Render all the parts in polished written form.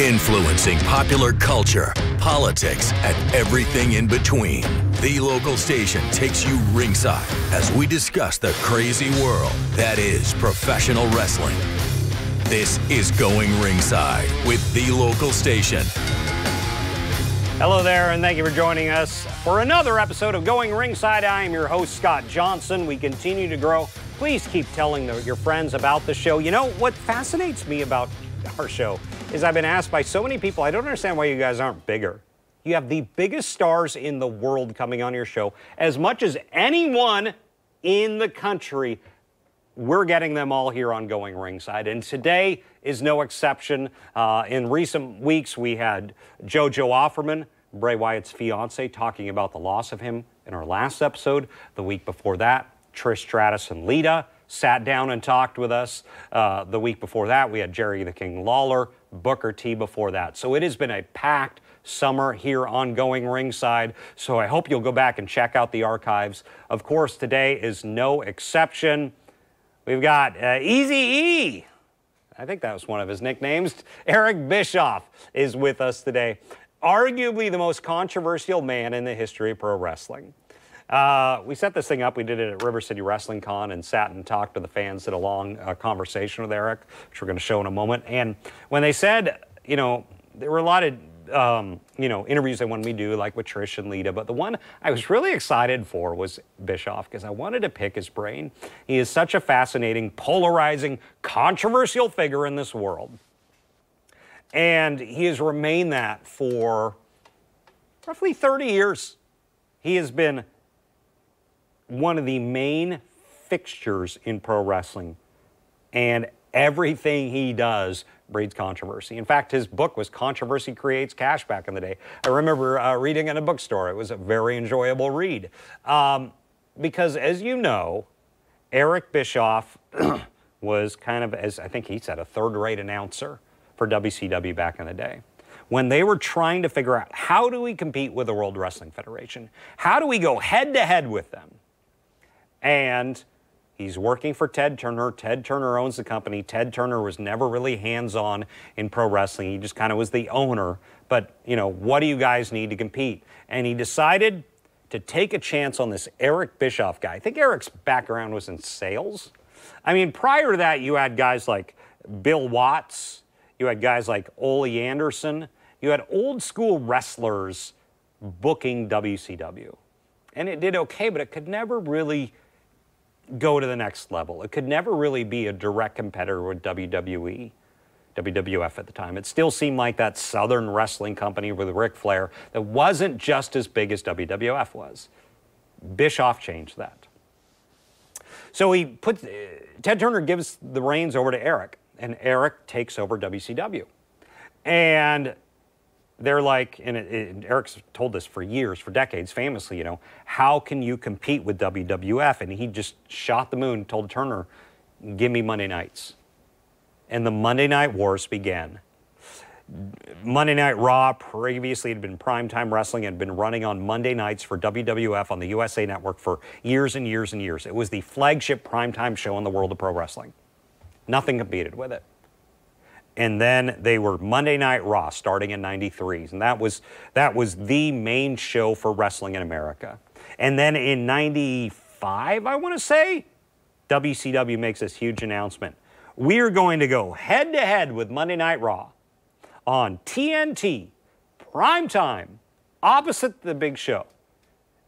Influencing popular culture, politics, and everything in between. The local station takes you ringside as we discuss the crazy world that is professional wrestling. This is Going Ringside with the local station. Hello there, and thank you for joining us for another episode of Going Ringside. I am your host, Scott Johnson. We continue to grow. Please keep telling your friends about the show. You know, what fascinates me about our show is I've been asked by so many people, I don't understand why you guys aren't bigger. You have the biggest stars in the world coming on your show. As much as anyone in the country, we're getting them all here on Going Ringside, and today is no exception. In recent weeks, we had JoJo Offerman, Bray Wyatt's fiance, talking about the loss of him in our last episode. The week before that, Trish Stratus and Lita sat down and talked with us. The week before that, we had Jerry the King Lawler, Booker T before that. So it has been a packed summer here on Going Ringside, so I hope you'll go back and check out the archives. Of course, today is no exception. We've got Eazy-E. I think that was one of his nicknames. Eric Bischoff is with us today. Arguably the most controversial man in the history of pro wrestling. We set this thing up. We did it at River City Wrestling Con and sat and talked to the fans, did a long conversation with Eric, which we're going to show in a moment. And when they said, you know, there were a lot of, interviews they wanted me to do, like with Trish and Lita, but the one I was really excited for was Bischoff, because I wanted to pick his brain. He is such a fascinating, polarizing, controversial figure in this world. And he has remained that for roughly 30 years. He has been one of the main fixtures in pro wrestling, and everything he does breeds controversy. In fact, his book was Controversy Creates Cash back in the day. I remember reading in a bookstore. It was a very enjoyable read. Because as you know, Eric Bischoff was kind of, as I think he said, a third-rate announcer for WCW back in the day. When they were trying to figure out, how do we compete with the World Wrestling Federation? How do we go head-to-head with them? And he's working for Ted Turner. Ted Turner owns the company. Ted Turner was never really hands-on in pro wrestling. He just kind of was the owner. But, you know, what do you guys need to compete? And he decided to take a chance on this Eric Bischoff guy. I think Eric's background was in sales. I mean, prior to that, you had guys like Bill Watts. You had guys like Ole Anderson. You had old-school wrestlers booking WCW. And it did okay, but it could never really go to the next level. It could never really be a direct competitor with WWE, WWF at the time. It still seemed like that Southern wrestling company with Ric Flair that wasn't just as big as WWF was. Bischoff changed that. So Ted Turner gives the reins over to Eric, and Eric takes over WCW. And they're like, and Eric's told this for years, for decades, famously, you know, how can you compete with WWF? And he just shot the moon, told Turner, give me Monday nights. And the Monday Night Wars began. Monday Night Raw previously had been primetime wrestling and had been running on Monday nights for WWF on the USA Network for years and years and years. It was the flagship primetime show in the world of pro wrestling. Nothing competed with it. And then they were Monday Night Raw starting in '93, and that was the main show for wrestling in America. And then in '95, I want to say, WCW makes this huge announcement. We're going to go head-to-head with Monday Night Raw on TNT, primetime, opposite the big show.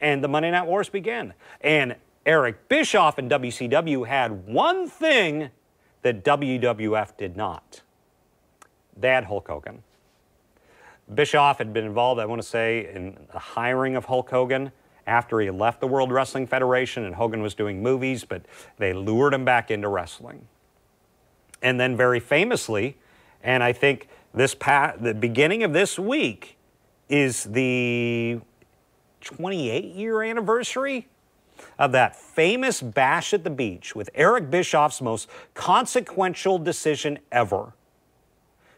And the Monday Night Wars began. And Eric Bischoff and WCW had one thing that WWF did not. They had Hulk Hogan. Bischoff had been involved, I want to say, in the hiring of Hulk Hogan after he left the World Wrestling Federation, and Hogan was doing movies, but they lured him back into wrestling. And then very famously, and I think the beginning of this week is the 28-year anniversary of that famous bash at the beach with Eric Bischoff's most consequential decision ever,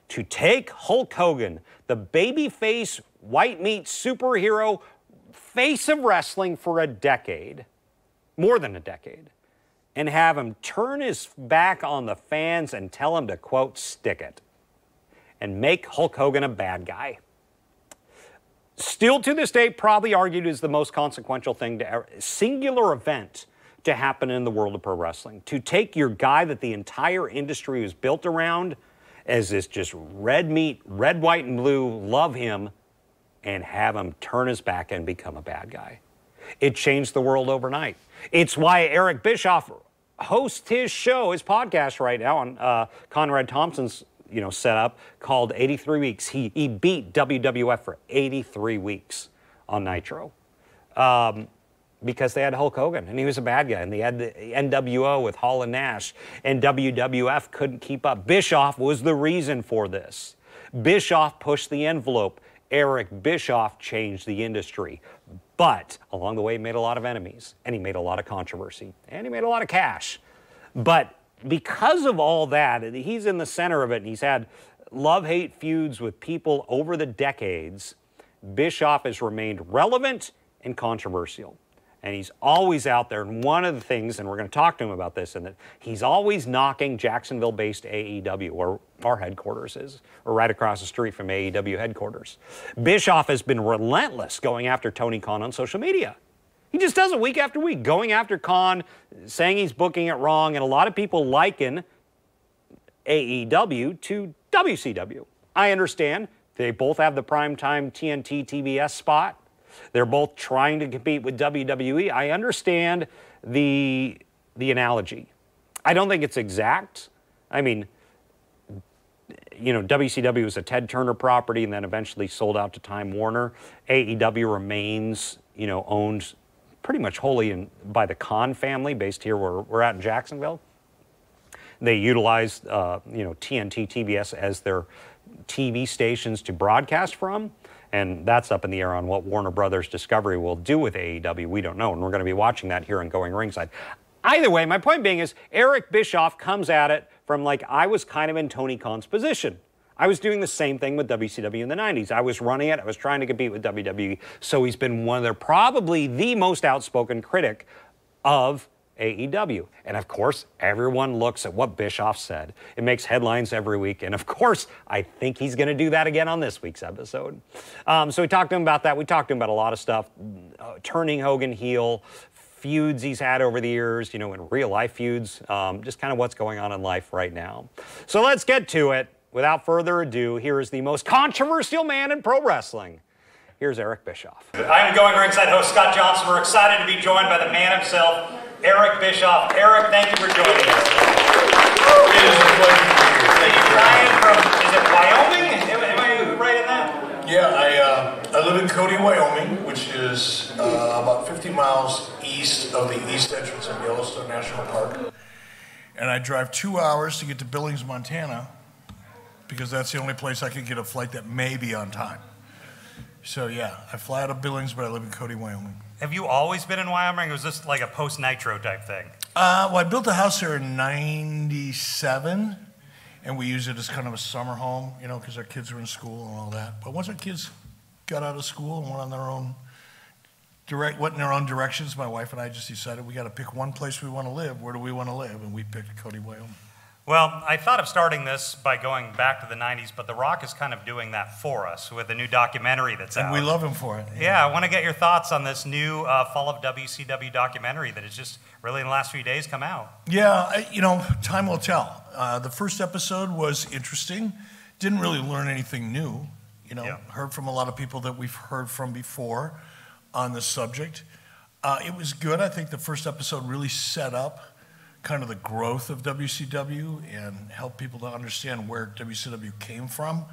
to take Hulk Hogan, the babyface, white meat superhero, face of wrestling for a decade, more than a decade, and have him turn his back on the fans and tell him to, quote, stick it. and make Hulk Hogan a bad guy. Still to this day, probably argued is the most consequential thing to ever, singular event to happen in the world of pro wrestling. To take your guy that the entire industry was built around as this just red meat, red, white, and blue, love him, and have him turn his back and become a bad guy. It changed the world overnight. It's why Eric Bischoff hosts his show, his podcast right now on Conrad Thompson's setup called 83 Weeks. He beat WWF for 83 weeks on Nitro because they had Hulk Hogan, and he was a bad guy, and they had the NWO with Hall and Nash, and WWF couldn't keep up. Bischoff was the reason for this. Bischoff pushed the envelope. Eric Bischoff changed the industry. But along the way, he made a lot of enemies, and he made a lot of controversy, and he made a lot of cash. But because of all that, he's in the center of it, and he's had love-hate feuds with people over the decades. Bischoff has remained relevant and controversial. And he's always out there. And one of the things, and we're going to talk to him about this, and that he's always knocking Jacksonville-based AEW, or our headquarters is, or right across the street from AEW headquarters. Bischoff has been relentless going after Tony Khan on social media. He just does it week after week, going after Khan, saying he's booking it wrong, and a lot of people liken AEW to WCW. I understand. They both have the primetime TNT TBS spot. They're both trying to compete with WWE. I understand the analogy. I don't think it's exact. I mean, WCW was a Ted Turner property and then eventually sold out to Time Warner. AEW remains, owned pretty much wholly by the Khan family, based here where we're at in Jacksonville. They utilize, TNT, TBS as their TV stations to broadcast from. And that's up in the air on what Warner Brothers Discovery will do with AEW. We don't know, and we're going to be watching that here on Going Ringside. Either way, my point being is Eric Bischoff comes at it from I was kind of in Tony Khan's position. I was doing the same thing with WCW in the 90s. I was running it. I was trying to compete with WWE. So he's been one of their, probably the most outspoken critic of AEW. And of course, everyone looks at what Bischoff said. It makes headlines every week. And of course, I think he's going to do that again on this week's episode. So we talked to him about that. We talked to him about a lot of stuff, turning Hogan heel, feuds he's had over the years, in real life feuds, just kind of what's going on in life right now. So let's get to it. Without further ado, here is the most controversial man in pro wrestling. Here's Eric Bischoff. I'm Going Ringside host Scott Johnson. We're excited to be joined by the man himself, Eric Bischoff. Eric, thank you for joining us. It is a pleasure to be here. Thank you. Ryan from, is it Wyoming? Am I right in that? Yeah, I live in Cody, Wyoming, which is about 50 miles east of the east entrance of Yellowstone National Park. And I drive 2 hours to get to Billings, Montana, because that's the only place I can get a flight that may be on time. So yeah, I fly out of Billings, but I live in Cody, Wyoming. Have you always been in Wyoming, or was this like a post-Nitro type thing? Well, I built a house there in '97, and we used it as kind of a summer home, because our kids were in school and all that. But once our kids got out of school and went in their own directions, my wife and I just decided we got to pick one place we want to live. Where do we want to live? And we picked Cody, Wyoming. Well, I thought of starting this by going back to the 90s, but The Rock is kind of doing that for us with a new documentary that's out. And we love him for it. Yeah, I want to get your thoughts on this new Fall of WCW documentary that has just really in the last few days come out. Yeah, time will tell. The first episode was interesting. Didn't really learn anything new. Heard from a lot of people that we've heard from before on this subject. It was good. I think the first episode really set up kind of the growth of WCW and help people to understand where WCW came from.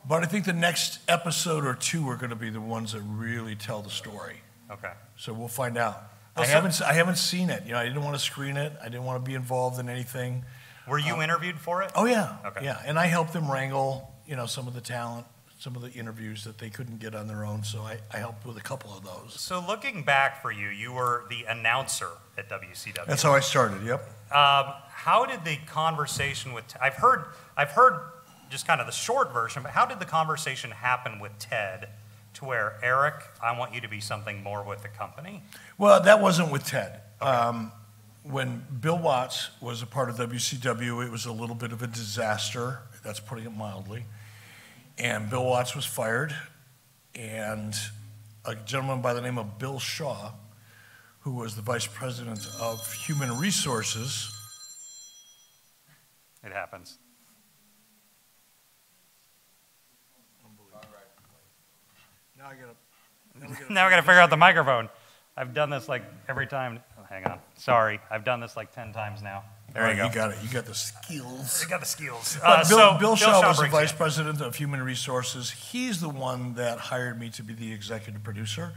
But I think the next episode or two are going to be the ones that really tell the story. Okay. So we'll find out. Well, I haven't seen it. I didn't want to screen it. I didn't want to be involved in anything. Were you interviewed for it? Oh yeah. Okay. Yeah, and I helped them wrangle, some of the talent, some of the interviews that they couldn't get on their own, so I helped with a couple of those. So looking back for you, you were the announcer at WCW. That's how I started, yep. How did the conversation with, I've heard just kind of the short version, but how did the conversation happen with Ted to where, Eric, I want you to be something more with the company? Well, that wasn't with Ted. Okay. When Bill Watts was a part of WCW, it was a little bit of a disaster. That's putting it mildly. And Bill Watts was fired, and a gentleman by the name of Bill Shaw, who was the vice president of human resources. It happens. Now we got to figure out the microphone. I've done this like every time. Oh, hang on. Sorry. I've done this like 10 times now. There you go. You got it. You got the skills. I got the skills. Bill Shaw was the vice president of human resources. He's the one that hired me to be the executive producer.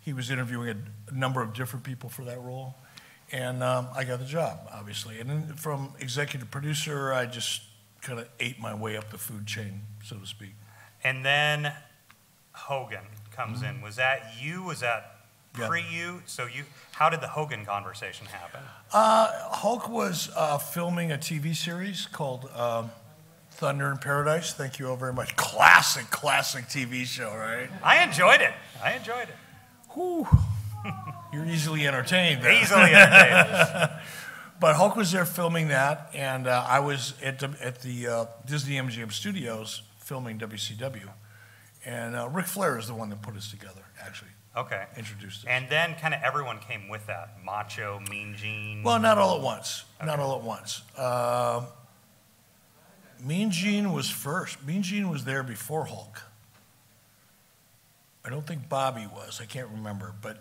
He was interviewing a number of different people for that role. And I got the job, obviously. And then from executive producer, I just kind of ate my way up the food chain, so to speak. And then Hogan comes in. Was that you? Was that pre-you? So how did the Hogan conversation happen? Hulk was filming a TV series called Thunder in Paradise. Thank you all very much. Classic TV show, right? I enjoyed it. Whew. You're easily entertained. Easily entertained. But Hulk was there filming that, and I was at the Disney MGM Studios filming WCW. And Ric Flair is the one that put us together, actually. Okay. Introduced us. And then kind of everyone came with that. Macho, Mean Gene. Well, not all at once. Okay. Not all at once. Mean Gene was first. Mean Gene was there before Hulk. I don't think Bobby was. I can't remember. But,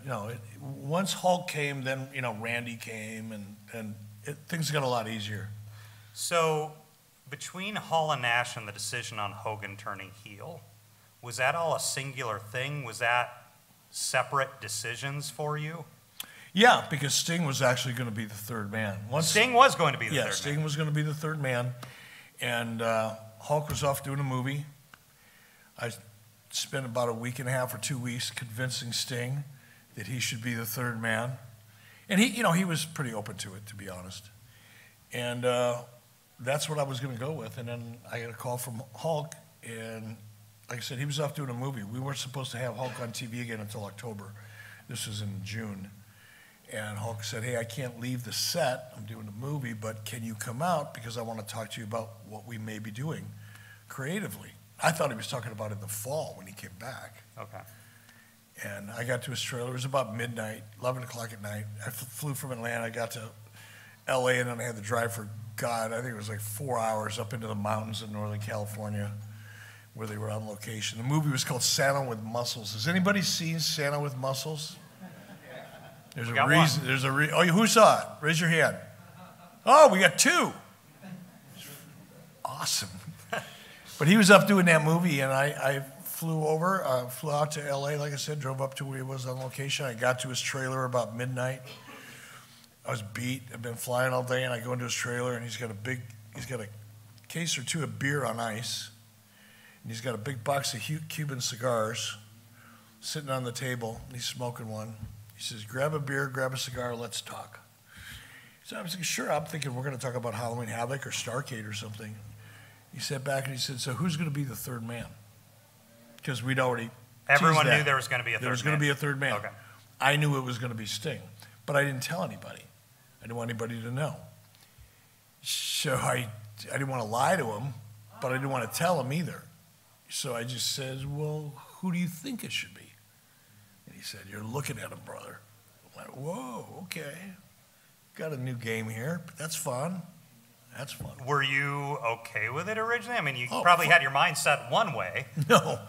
once Hulk came, then, Randy came, and things got a lot easier. So between Hall and Nash and the decision on Hogan turning heel, was that all a singular thing? Was that separate decisions for you? Yeah, because Sting was actually going to be the third man. Sting was going to be the third man. Yeah, Sting was going to be the third man. And Hulk was off doing a movie. I spent about a week and a half or 2 weeks convincing Sting that he should be the third man. And he was pretty open to it, to be honest. And that's what I was going to go with. And then I got a call from Hulk, and like I said, he was off doing a movie. We weren't supposed to have Hulk on TV again until October. This was in June. And Hulk said, hey, I can't leave the set. I'm doing a movie, but can you come out? Because I want to talk to you about what we may be doing creatively. I thought he was talking about in the fall when he came back. Okay. And I got to his trailer. It was about midnight, 11 o'clock at night. I flew from Atlanta. I got to L.A., and then I had to drive for, I think it was like 4 hours up into the mountains in Northern California where they were on location. The movie was called Santa with Muscles. Has anybody seen Santa with Muscles? There's a reason. Oh, who saw it? Raise your hand. Oh, we got two. Awesome. But he was up doing that movie, and I flew out to L.A., like I said, drove up to where he was on location. I got to his trailer about midnight. I was beat. I've been flying all day, and I go into his trailer, and he's got a case or two of beer on ice, and he's got a big box of Cuban cigars sitting on the table, and he's smoking one. He says, grab a beer, grab a cigar, let's talk. So I was like, sure. I'm thinking we're going to talk about Halloween Havoc or Starrcade or something. He sat back and he said, so who's going to be the third man? Because we'd already Everyone knew there was going to be a third man. There was going to be a third man. Okay. I knew it was going to be Sting, but I didn't tell anybody. I didn't want anybody to know. So I didn't want to lie to him, but I didn't want to tell him either. So I just said, well, who do you think it should be? And he said, you're looking at him, brother. I went, whoa, okay. Got a new game here, but that's fun. That's fun. Were you okay with it originally? I mean, you probably had your mind set one way. No.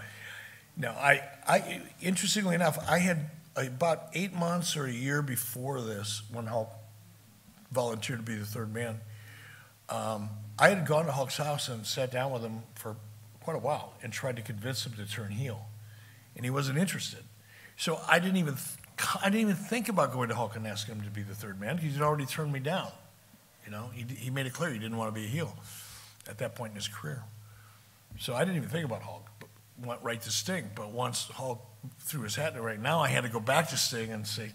I interestingly enough, I had about 8 months or a year before this, when Hulk volunteered to be the third man, I had gone to Hulk's house and sat down with him for quite a while and tried to convince him to turn heel, and he wasn't interested. So I didn't even think about going to Hulk and asking him to be the third man, because he'd already turned me down. He made it clear he didn't want to be a heel at that point in his career. So I didn't even think about Hulk, but went right to Sting. But once Hulk threw his hat in the ring, now I had to go back to Sting and say,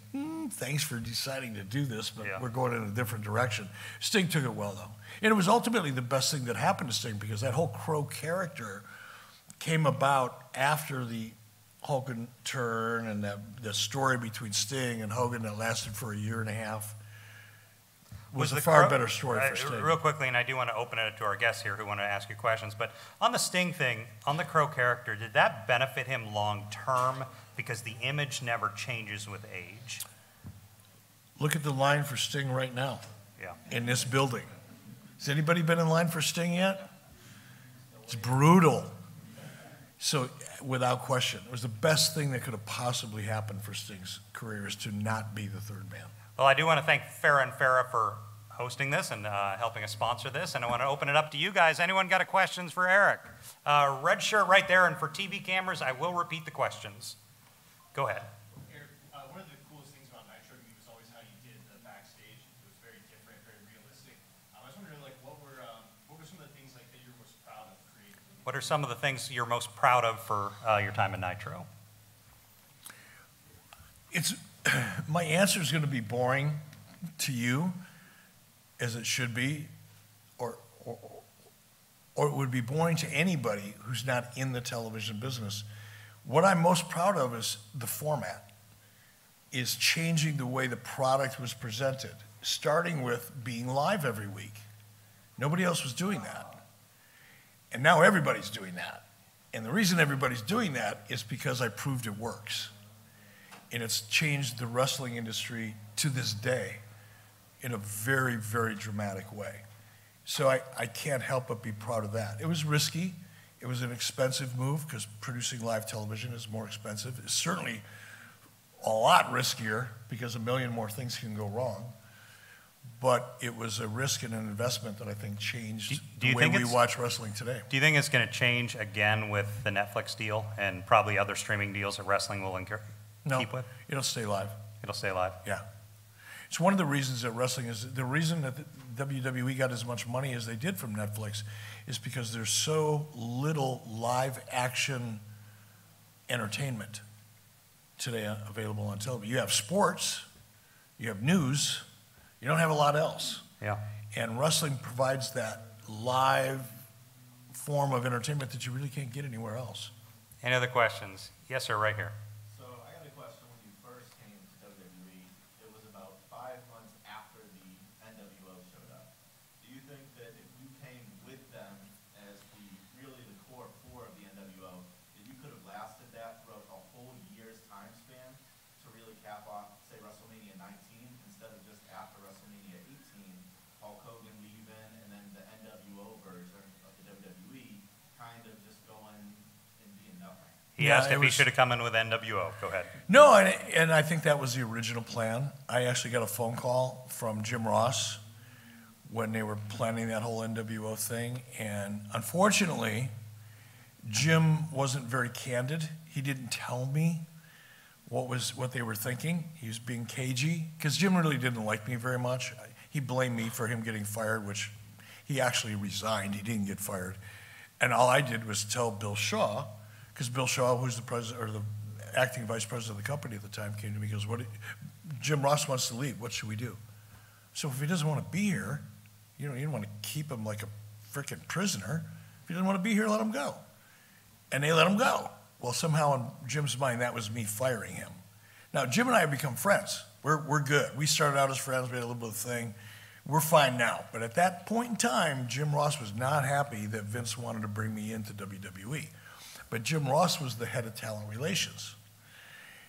thanks for deciding to do this, but we're going in a different direction. Sting took it well, though. And it was ultimately the best thing that happened to Sting, because that whole Crow character came about after the Hogan turn and the story between Sting and Hogan that lasted for a year and a half. was a far better story for Sting. Real quickly, and I do want to open it to our guests here who want to ask you questions, but on the Sting thing, on the Crow character, did that benefit him long term because the image never changes with age? Look at the line for Sting right now in this building. Has anybody been in line for Sting yet? It's brutal. So without question, it was the best thing that could have possibly happened for Sting's career is to not be the third man. Well, I do want to thank Farrah and Farrah for hosting this and helping us sponsor this, and I want to open it up to you guys. Anyone got questions for Eric? Red shirt right there, and for TV cameras, I will repeat the questions. Go ahead. Eric, one of the coolest things about Nitro to me was always how you did the backstage. It was very different, very realistic. I was wondering, like, what were some of the things like that you're most proud of creating? What are some of the things you're most proud of for your time in Nitro? My answer is going to be boring to you, as it should be, or it would be boring to anybody who's not in the television business. What I'm most proud of is the format, is changing the way the product was presented, starting with being live every week. Nobody else was doing that. And now everybody's doing that. And the reason everybody's doing that is because I proved it works. And it's changed the wrestling industry to this day in a very, very dramatic way. So I can't help but be proud of that. It was risky. It was an expensive move because producing live television is more expensive. It's certainly a lot riskier because a million more things can go wrong. But it was a risk and an investment that I think changed the way we watch wrestling today. Do you think it's going to change again with the Netflix deal and probably other streaming deals that wrestling will keep with? It'll stay live. It'll stay live? Yeah. It's one of the reasons that wrestling is, the reason that the WWE got as much money as they did from Netflix is because there's so little live action entertainment today available on television. You have sports, you have news, you don't have a lot else. Yeah. And wrestling provides that live form of entertainment that you really can't get anywhere else. Any other questions? Yes, sir, right here. So I got a question. When you first came to WWE, it was about 5 months after the NWO showed up. Do you think that if you came with them as really the core four of the NWO, that you could have lasted that throughout a whole year's time span to really cap off, say, WrestleMania 19, instead of just after WrestleMania 18, Hulk Hogan leaving, and then the NWO version of the WWE kind of just going and being nothing? He asked if he should have come in with NWO. Go ahead. No, and I think that was the original plan. I actually got a phone call from Jim Ross when they were planning that whole NWO thing, and unfortunately, Jim wasn't very candid. He didn't tell me what they were thinking. He was being cagey, because Jim really didn't like me very much. He blamed me for him getting fired, which he actually resigned. He didn't get fired. And all I did was tell Bill Shaw, because Bill Shaw, who's the president or the acting vice president of the company at the time, came to me and goes, Jim Ross wants to leave. What should we do? So if he doesn't want to be here, you don't want to keep him like a freaking prisoner. If he doesn't want to be here, let him go. And they let him go. Well, somehow in Jim's mind, that was me firing him. Now, Jim and I have become friends. We're good. We started out as friends. We had a little bit of a thing. We're fine now. But at that point in time, Jim Ross was not happy that Vince wanted to bring me into WWE. But Jim Ross was the head of talent relations.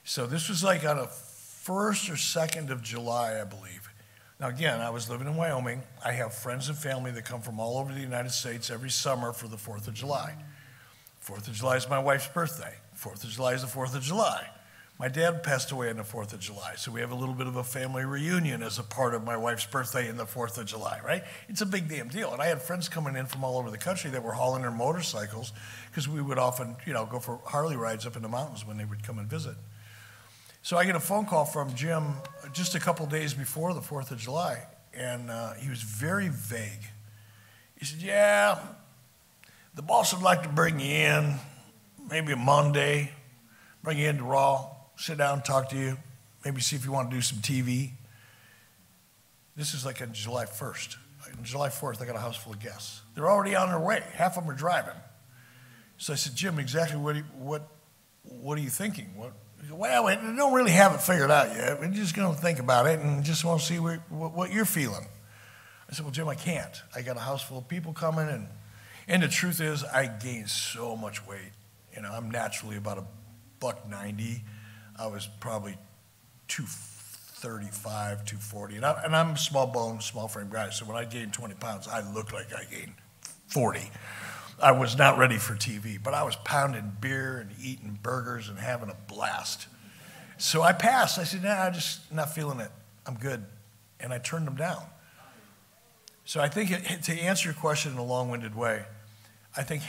So this was like on a 1st or 2nd of July, I believe. Now, again, I was living in Wyoming. I have friends and family that come from all over the United States every summer for the 4th of July. 4th of July is my wife's birthday. 4th of July is the 4th of July. My dad passed away on the 4th of July, so we have a little bit of a family reunion as a part of my wife's birthday in the 4th of July, right? It's a big damn deal. And I had friends coming in from all over the country that were hauling their motorcycles because we would often, go for Harley rides up in the mountains when they would come and visit. So I get a phone call from Jim just a couple days before the 4th of July, and he was very vague. He said, yeah, the boss would like to bring you in maybe a Monday, bring you into Raw, sit down, talk to you, maybe see if you want to do some TV. This is like on July 1st. On July 4th, I got a house full of guests. They're already on their way. Half of them are driving. So I said, Jim, exactly what are you thinking? He said, well, we don't really have it figured out yet. We're just going to think about it and just want to see what you're feeling. I said, well, Jim, I can't. I got a house full of people coming, and the truth is, I gained so much weight. You know, I'm naturally about $190. I was probably 235, 240, and I'm a small bone, small frame guy. So when I gained 20 pounds, I looked like I gained 40. I was not ready for TV, but I was pounding beer and eating burgers and having a blast. So I passed. I said, nah, I'm just not feeling it. I'm good. And I turned them down. So I think to answer your question in a long-winded way, I think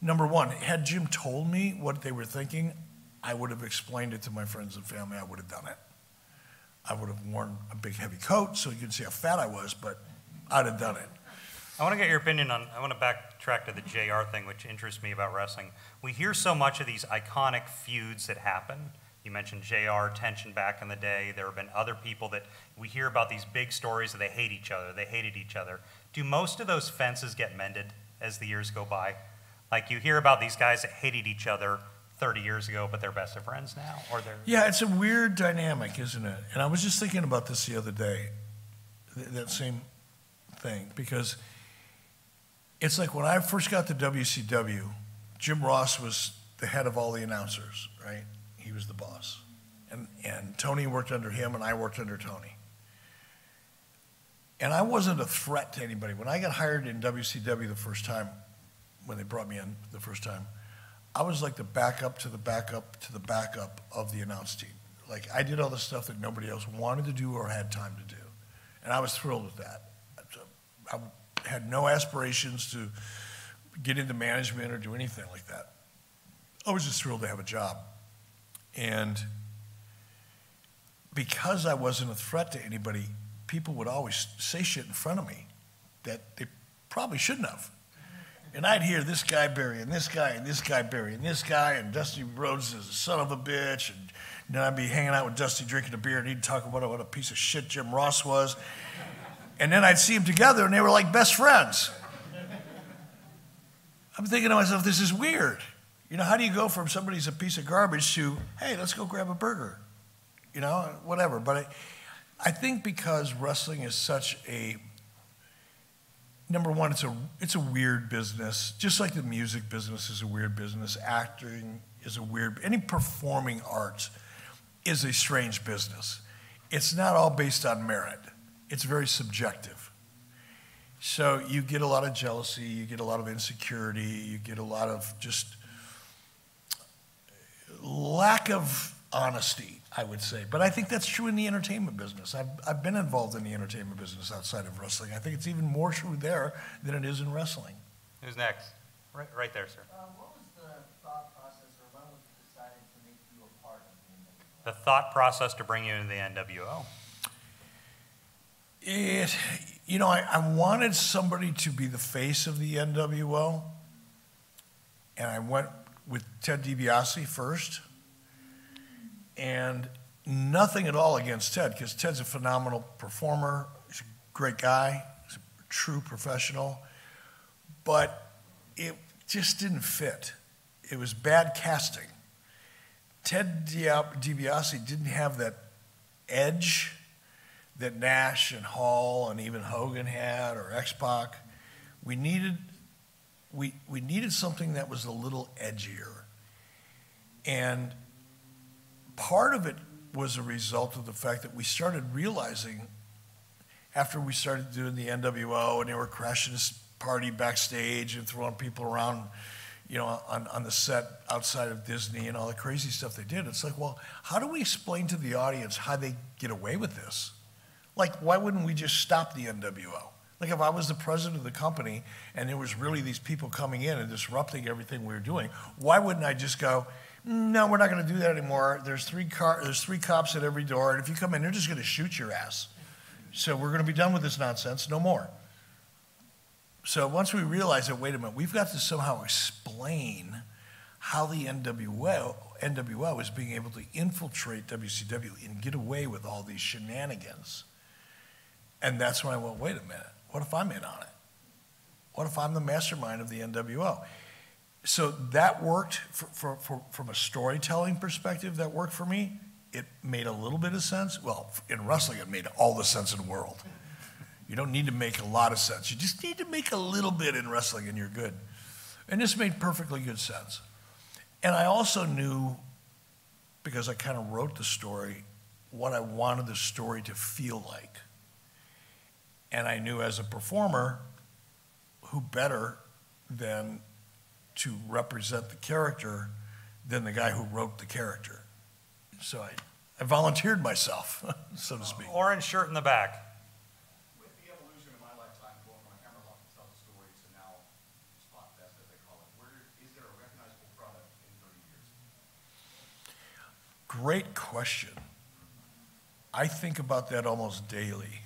number one, had Jim told me what they were thinking, I would have explained it to my friends and family. I would have done it. I would have worn a big heavy coat so you could see how fat I was, but I'd have done it. I want to get your opinion on, I want to backtrack to the JR thing, which interests me about wrestling. We hear so much of these iconic feuds that happen. You mentioned JR, tension back in the day. There have been other people that we hear about these big stories that they hate each other, they hated each other. Do most of those fences get mended as the years go by? Like you hear about these guys that hated each other 30 years ago, but they're best of friends now? Yeah, it's a weird dynamic, isn't it? And I was just thinking about this the other day, that same thing, because it's like when I first got to WCW, Jim Ross was the head of all the announcers, right? He was the boss. And Tony worked under him, and I worked under Tony. And I wasn't a threat to anybody. When I got hired in WCW the first time, when they brought me in the first time, I was like the backup to the backup to the backup of the announce team. Like, I did all the stuff that nobody else wanted to do or had time to do. And I was thrilled with that. I had no aspirations to get into management or do anything like that. I was just thrilled to have a job. And because I wasn't a threat to anybody, people would always say shit in front of me that they probably shouldn't have. And I'd hear this guy burying this guy and this guy burying this guy, and Dusty Rhodes is a son of a bitch, and then I'd be hanging out with Dusty drinking a beer, and he'd talk about what a piece of shit Jim Ross was. And then I'd see them together, and they were like best friends. I'm thinking to myself, this is weird. You know, how do you go from somebody's a piece of garbage to, hey, let's go grab a burger? You know, whatever. But I think because wrestling is such a, number one, it's a weird business. Just like the music business is a weird business, acting is a weird, any performing art is a strange business. It's not all based on merit. It's very subjective. So you get a lot of jealousy, you get a lot of insecurity, you get a lot of just lack of honesty, I would say. But I think that's true in the entertainment business. I've been involved in the entertainment business outside of wrestling. I think it's even more true there than it is in wrestling. Who's next? Right there, sir. What was the thought process, or when was it decided to make you a part of the NWO? The thought process to bring you into the NWO? You know, I wanted somebody to be the face of the NWO, and I went with Ted DiBiase first, and nothing at all against Ted, because Ted's a phenomenal performer, he's a great guy, he's a true professional, but it just didn't fit. It was bad casting. Ted DiBiase didn't have that edge that Nash and Hall and even Hogan had, or X-Pac. We needed something that was a little edgier. And part of it was a result of the fact that we started realizing, after we started doing the NWO and they were crashing this party backstage and throwing people around, you know, on the set outside of Disney and all the crazy stuff they did, it's like, well, how do we explain to the audience how they get away with this? Like, why wouldn't we just stop the NWO? Like, if I was the president of the company and there was really these people coming in and disrupting everything we were doing, why wouldn't I just go, no, we're not going to do that anymore. There's three cops at every door, and if you come in, they're just going to shoot your ass. So we're going to be done with this nonsense, no more. So once we realized that, wait a minute, we've got to somehow explain how the NWO is being able to infiltrate WCW and get away with all these shenanigans. And that's when I went, wait a minute, what if I'm in on it? What if I'm the mastermind of the NWO? So that worked from a storytelling perspective, that worked for me. It made a little bit of sense. Well, in wrestling, it made all the sense in the world. You don't need to make a lot of sense. You just need to make a little bit in wrestling and you're good. And this made perfectly good sense. And I also knew, because I kind of wrote the story, what I wanted the story to feel like. And I knew as a performer, who better than to represent the character than the guy who wrote the character. So I volunteered myself, so to speak. Orange shirt in the back. With the evolution of my lifetime, going from a camera off to tell the story to now spot fest, as they call it, is there a recognizable product in 30 years? Great question. I think about that almost daily.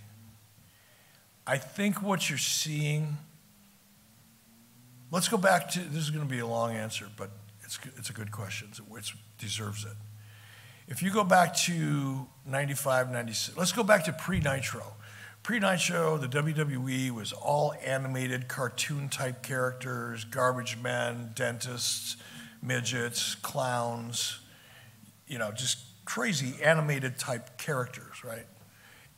I think what you're seeing, let's go back to, this is going to be a long answer, but it's a good question, it deserves it. If you go back to 95, 96, let's go back to pre-Nitro. Pre-Nitro, the WWE was all animated cartoon-type characters, garbage men, dentists, midgets, clowns, just crazy animated type characters, right?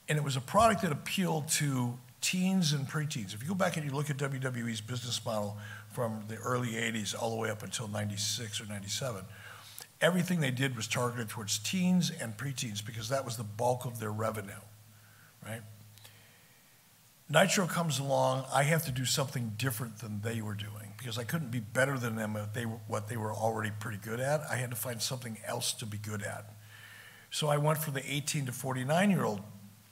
And it was a product that appealed to teens and preteens. If you go back and you look at WWE's business model from the early 80s all the way up until 96 or 97, everything they did was targeted towards teens and preteens because that was the bulk of their revenue, right? Nitro comes along, I have to do something different than they were doing because I couldn't be better than them if what they were already pretty good at. I had to find something else to be good at. So I went for the 18 to 49-year-old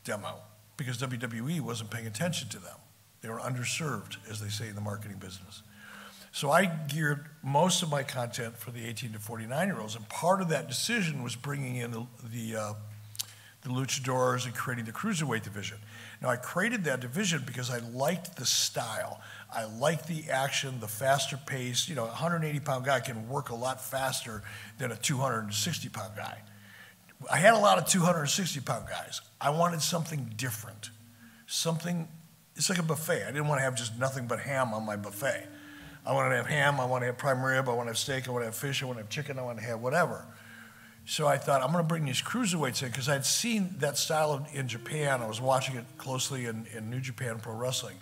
demo because WWE wasn't paying attention to them. They were underserved, as they say in the marketing business. So I geared most of my content for the 18 to 49-year-olds, and part of that decision was bringing in the luchadors and creating the Cruiserweight Division. Now, I created that division because I liked the style. I liked the action, the faster pace. A 180-pound guy can work a lot faster than a 260-pound guy. I had a lot of 260-pound guys. I wanted something different. It's like a buffet. I didn't want to have just nothing but ham on my buffet. I want to have ham, I want to have prime rib, I want to have steak, I want to have fish, I want to have chicken, I want to have whatever. So I thought, I'm going to bring these cruiserweights in because I'd seen that style in Japan. I was watching it closely in New Japan Pro Wrestling.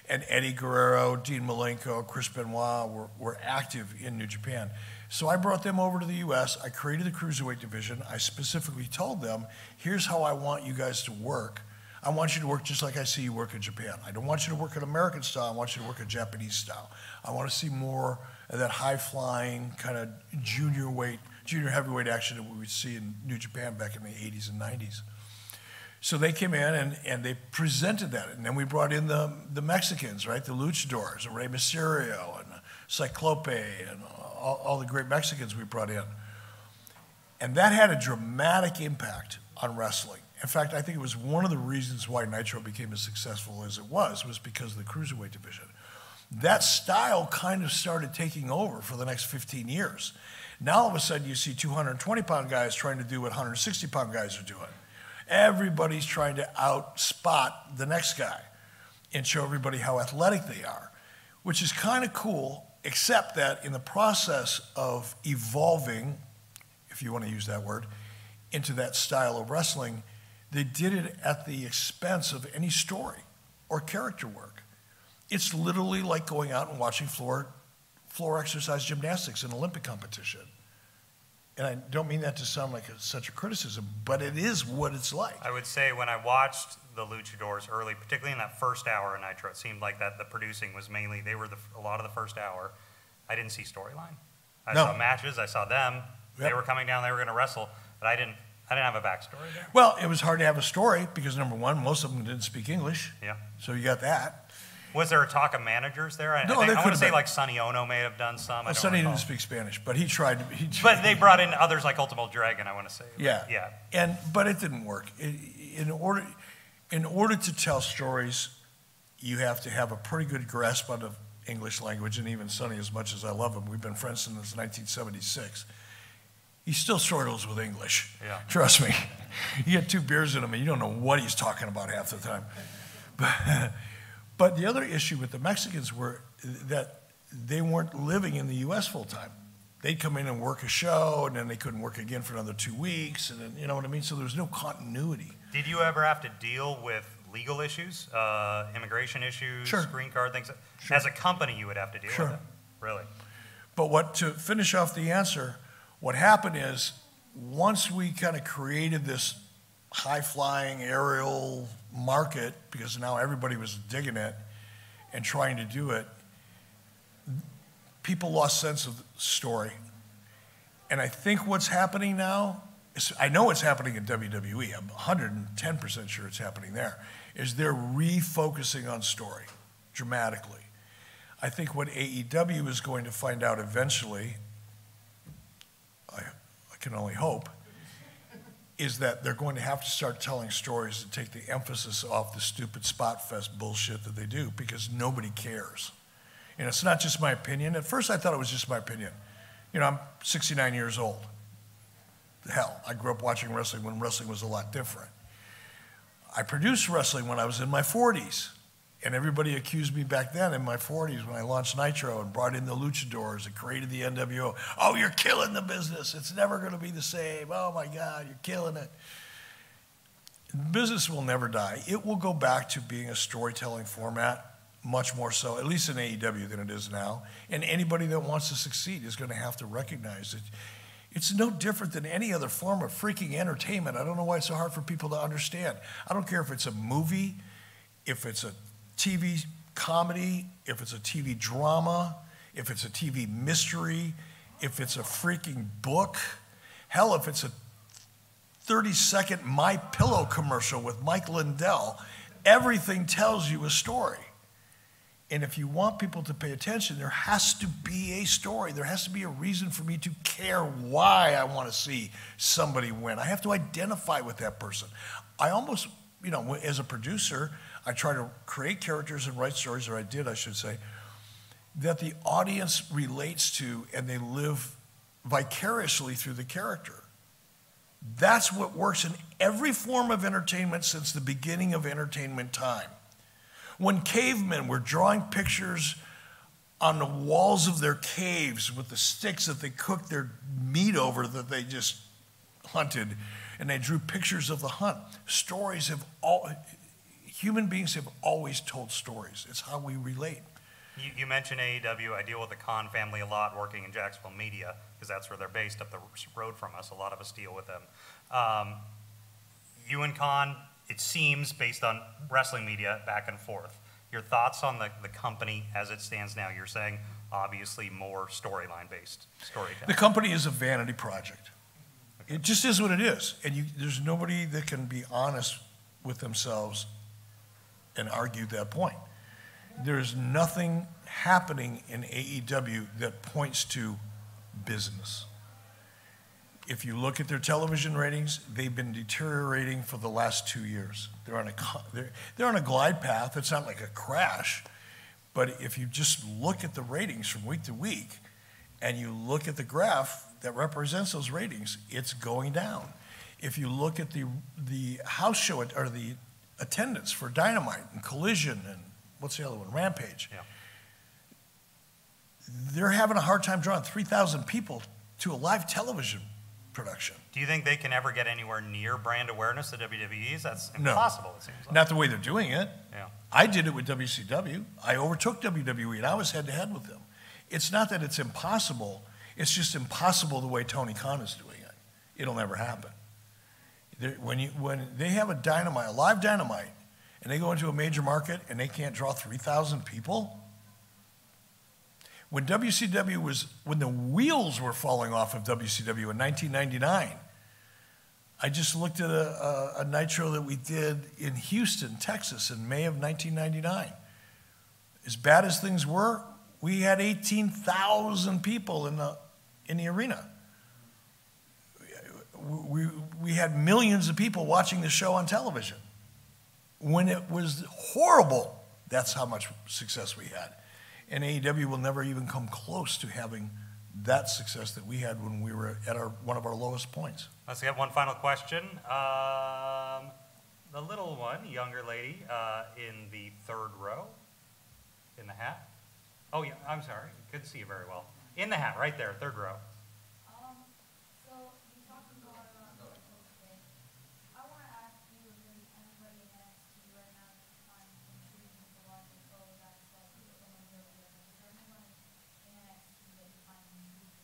And Eddie Guerrero, Dean Malenko, Chris Benoit were active in New Japan. So I brought them over to the US. I created the Cruiserweight Division. I specifically told them, here's how I want you guys to work. I want you to work just like I see you work in Japan. I don't want you to work an American style. I want you to work a Japanese style. I want to see more of that high-flying kind of junior heavyweight action that we would see in New Japan back in the 80s and 90s. So they came in and they presented that. And then we brought in the Mexicans, right? The luchadors, and Rey Mysterio, and Cyclope, and all the great Mexicans we brought in. And that had a dramatic impact on wrestling. In fact, I think it was one of the reasons why Nitro became as successful as it was because of the Cruiserweight Division. That style kind of started taking over for the next 15 years. Now all of a sudden you see 220-pound guys trying to do what 160-pound guys are doing. Everybody's trying to outspot the next guy and show everybody how athletic they are, which is kind of cool, except that in the process of evolving, if you want to use that word, into that style of wrestling, they did it at the expense of any story or character work. It's literally like going out and watching floor exercise gymnastics in an Olympic competition. And I don't mean that to sound like such a criticism, but it is what it's like. I would say when I watched the luchadors early, particularly in that first hour of Nitro, it seemed like that the producing was mainly, they were a lot of the first hour. I didn't see storyline. I saw matches, I saw them. Yep. They were coming down, they were going to wrestle, but I didn't have a backstory there. Well, it was hard to have a story because, number one, most of them didn't speak English. Yeah. So you got that. Was there a talk of managers there? I want to say like Sonny Ono may have done some. Well, Sonny didn't speak Spanish, but he tried. But they brought in others like Ultimo Dragon, I want to say. Yeah. Yeah. But it didn't work. In order to tell stories, you have to have a pretty good grasp on the English language, and even Sonny, as much as I love him, we've been friends since 1976. He still struggles with English. Yeah. Trust me. You get 2 beers in him, and you don't know what he's talking about half the time. But the other issue with the Mexicans were that they weren't living in the U.S. full time. They'd come in and work a show, and then they couldn't work again for another 2 weeks, and then, you know what I mean? So there was no continuity. Did you ever have to deal with legal issues, immigration issues, Sure. green card things. Sure. As a company, you would have to deal Sure. with it. Really. But to finish off the answer, what happened is once we kind of created this high-flying aerial market, because now everybody was digging it and trying to do it, people lost sense of the story. And I think what's happening now, I know it's happening in WWE, I'm 110% sure it's happening there, is they're refocusing on story dramatically. I think what AEW is going to find out eventually, I can only hope, is that they're going to have to start telling stories to take the emphasis off the stupid spot fest bullshit that they do, because nobody cares. And it's not just my opinion. At first I thought it was just my opinion. You know, I'm 69 years old. Hell, I grew up watching wrestling when wrestling was a lot different. I produced wrestling when I was in my 40s. And everybody accused me back then in my 40s when I launched Nitro and brought in the luchadors and created the NWO. Oh, you're killing the business. It's never going to be the same. Oh, my God, you're killing it. Business will never die. It will go back to being a storytelling format, much more so, at least in AEW than it is now. And anybody that wants to succeed is going to have to recognize it. It's no different than any other form of freaking entertainment. I don't know why it's so hard for people to understand. I don't care if it's a movie, if it's a TV comedy, if it's a TV drama, if it's a TV mystery, if it's a freaking book. Hell, if it's a 30-second My Pillow commercial with Mike Lindell, everything tells you a story. And if you want people to pay attention, there has to be a story. There has to be a reason for me to care why I want to see somebody win. I have to identify with that person. I almost, you know, as a producer, I try to create characters and write stories, or I did, I should say, that the audience relates to and they live vicariously through the character. That's what works in every form of entertainment since the beginning of entertainment time. When cavemen were drawing pictures on the walls of their caves with the sticks that they cooked their meat over that they just hunted, and they drew pictures of the hunt, stories have human beings have always told stories. It's how we relate. You mentioned AEW. I deal with the Khan family a lot working in Jacksonville media because that's where they're based up the road from us. A lot of us deal with them. You and Khan, it seems, based on wrestling media, back and forth. Your thoughts on the company as it stands now? You're saying, obviously, more storyline-based storytelling. The company is a vanity project. Okay. It just is what it is. And there's nobody that can be honest with themselves and argue that point. There's nothing happening in AEW that points to business. If you look at their television ratings, they've been deteriorating for the last 2 years. They're on a glide path. It's not like a crash, but if you just look at the ratings from week to week and you look at the graph that represents those ratings, it's going down. If you look at the house show or the attendance for Dynamite and Collision and what's the other one, Rampage, yeah. They're having a hard time drawing 3,000 people to a live television production. Do you think they can ever get anywhere near brand awareness that WWE is? That's impossible, No. It seems like. Not the way they're doing it. Yeah. I did it with WCW. I overtook WWE, and I was head-to-head with them. It's not that it's impossible. It's just impossible the way Tony Khan is doing it. It'll never happen. When they have a live Dynamite, and they go into a major market, and they can't draw 3,000 people, when the wheels were falling off of WCW in 1999, I just looked at a Nitro that we did in Houston, Texas in May of 1999. As bad as things were, we had 18,000 people in the arena. We had millions of people watching the show on television. When it was horrible, that's how much success we had. And AEW will never even come close to having that success that we had when we were at one of our lowest points. Let's get one final question. The little one, younger lady, in the third row, in the hat. Oh, yeah, I'm sorry. Couldn't see you very well. In the hat, right there, third row. So you talked about I want to ask you and anybody in NXT right now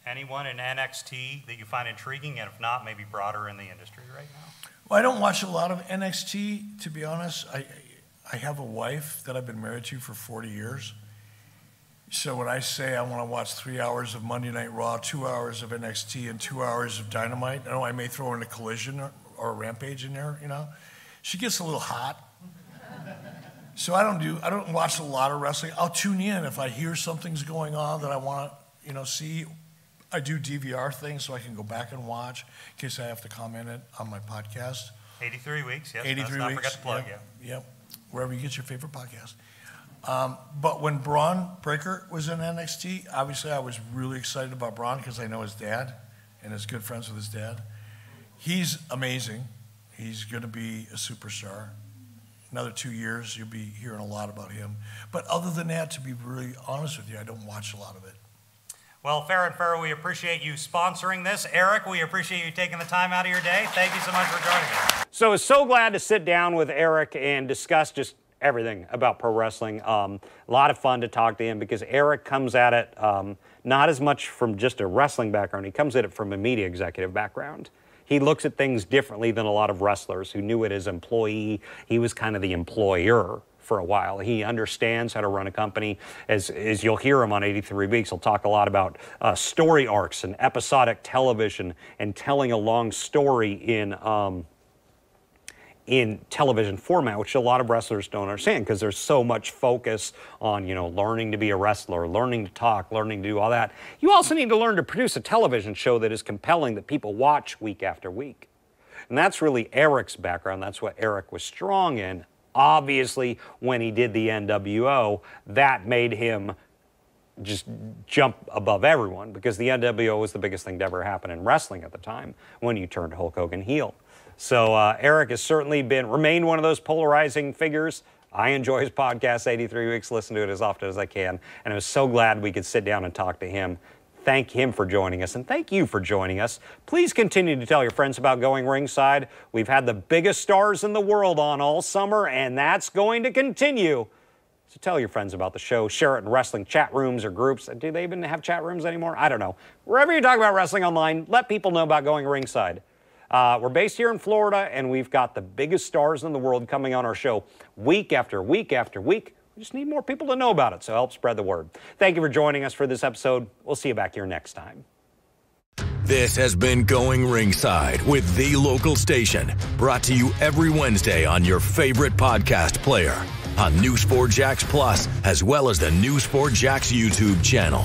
Anyone in NXT that you find intriguing, and if not, maybe broader in the industry right now? Well, I don't watch a lot of NXT, to be honest. I have a wife that I've been married to for 40 years. So when I say I want to watch 3 hours of Monday Night Raw, 2 hours of NXT, and 2 hours of Dynamite, I know I may throw in a Collision or a Rampage in there, you know. She gets a little hot. So I don't watch a lot of wrestling. I'll tune in if I hear something's going on that I want to, see. I do DVR things so I can go back and watch in case I have to comment it on my podcast. 83 weeks, yes. 83 let's not weeks. forget to plug, Yep. Wherever you get your favorite podcast. But when Braun Breaker was in NXT, obviously I was really excited about Braun because I know his dad and is good friends with his dad. He's amazing. He's going to be a superstar. Another 2 years, you'll be hearing a lot about him. But other than that, to be really honest with you, I don't watch a lot of it. Well, Fair and Fair, we appreciate you sponsoring this. Eric, we appreciate you taking the time out of your day. Thank you so much for joining us. So glad to sit down with Eric and discuss just everything about pro wrestling. A lot of fun to talk to him because Eric comes at it not as much from just a wrestling background. He comes at it from a media executive background. He looks at things differently than a lot of wrestlers who knew it as employee. He was kind of the employer for a while. He understands how to run a company. As you'll hear him on 83 Weeks, he'll talk a lot about story arcs and episodic television and telling a long story in television format, which a lot of wrestlers don't understand because there's so much focus on, learning to be a wrestler, learning to talk, learning to do all that. You also need to learn to produce a television show that is compelling, that people watch week after week. And that's really Eric's background. That's what Eric was strong in. Obviously, when he did the NWO, that made him just jump above everyone because the NWO was the biggest thing to ever happen in wrestling at the time when you turned Hulk Hogan heel. So Eric has certainly remained one of those polarizing figures. I enjoy his podcast, 83 Weeks, listen to it as often as I can, and I was so glad we could sit down and talk to him. Thank him for joining us, and thank you for joining us. Please continue to tell your friends about Going Ringside. We've had the biggest stars in the world on all summer, and that's going to continue. So tell your friends about the show. Share it in wrestling chat rooms or groups. Do they even have chat rooms anymore? I don't know. Wherever you talk about wrestling online, let people know about Going Ringside. We're based here in Florida, and we've got the biggest stars in the world coming on our show week after week after week. We just need more people to know about it, so help spread the word. Thank you for joining us for this episode. We'll see you back here next time. This has been Going Ringside with The Local Station, brought to you every Wednesday on your favorite podcast player, on New Sport Jax Plus, as well as the New Sport Jax YouTube channel.